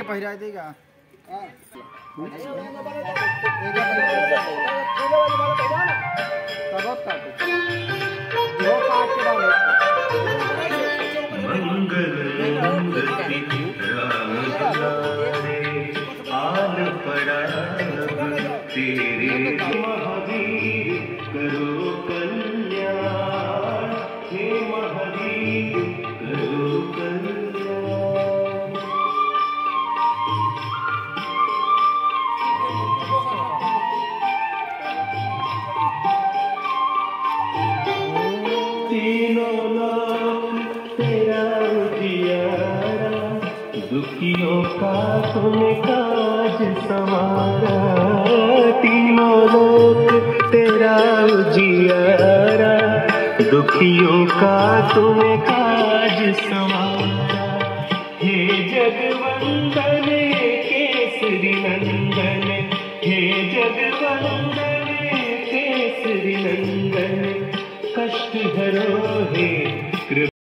पहिरा देगा मंगल आन पड़ा तेरे महावीर करो कल्याण, हे महावीर करो कल्याण। तीनों लोग तेरा उजियारा, दुखियों का तूने काज संवारा। तीनों लोग तेरा उजियारा, दुखियों का तूने काज संवारा। हे जगवंदन केसरी नंदन, हे जगवंदन केसरी नंदन, कष्ट हरो हे